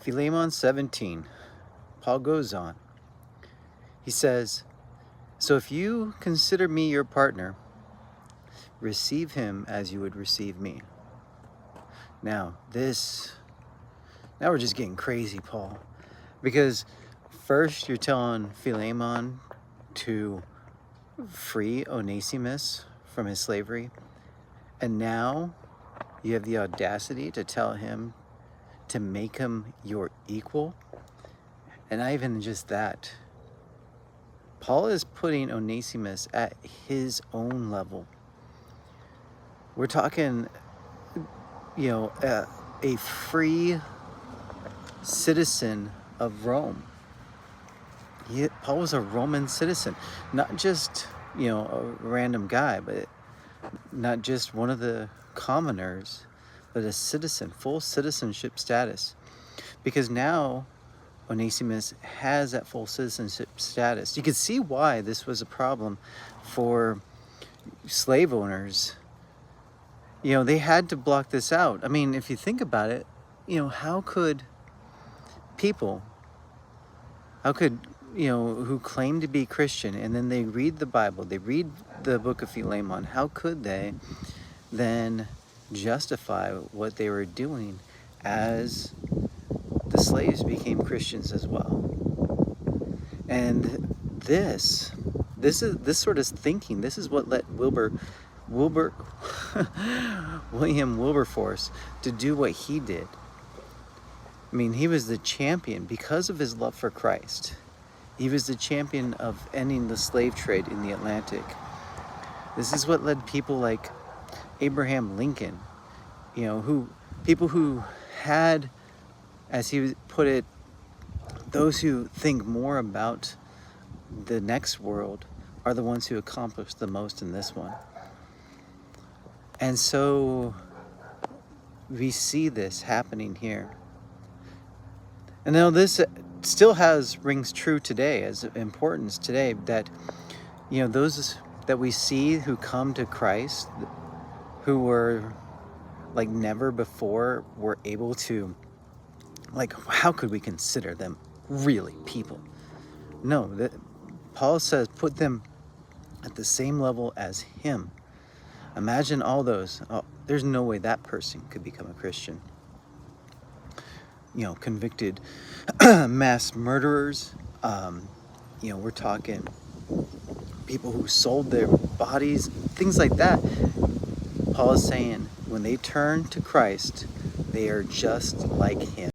Philemon 17, Paul goes on. He says, "So if you consider me your partner, receive him as you would receive me." Now we're just getting crazy, Paul. Because first you're telling Philemon to free Onesimus from his slavery. And now you have the audacity to tell him to make him your equal. And not even just that. Paul is putting Onesimus at his own level. We're talking, a free citizen of Rome. Paul was a Roman citizen, not just, a random guy, but not just one of the commoners, but a citizen, full citizenship status. Because now Onesimus has that full citizenship status. You can see why this was a problem for slave owners. They had to block this out. I mean, if you think about it, how could people, who claim to be Christian, and then they read the Bible, they read the book of Philemon, how could they then justify what they were doing as the slaves became Christians as well? And this sort of thinking, this is what led William Wilberforce to do what he did. I mean, he was the champion because of his love for Christ. He was the champion of ending the slave trade in the Atlantic. This is what led people like Abraham Lincoln, people who had, as he put it, those who think more about the next world are the ones who accomplish the most in this one. And so we see this happening here. And now this still rings true today as importance today, that those that we see who come to Christ, who were like never before were able to, how could we consider them really people? No, Paul says put them at the same level as him. Imagine all those. There's no way that person could become a Christian. Convicted mass murderers. We're talking people who sold their bodies, things like that. Paul is saying when they turn to Christ, they are just like him.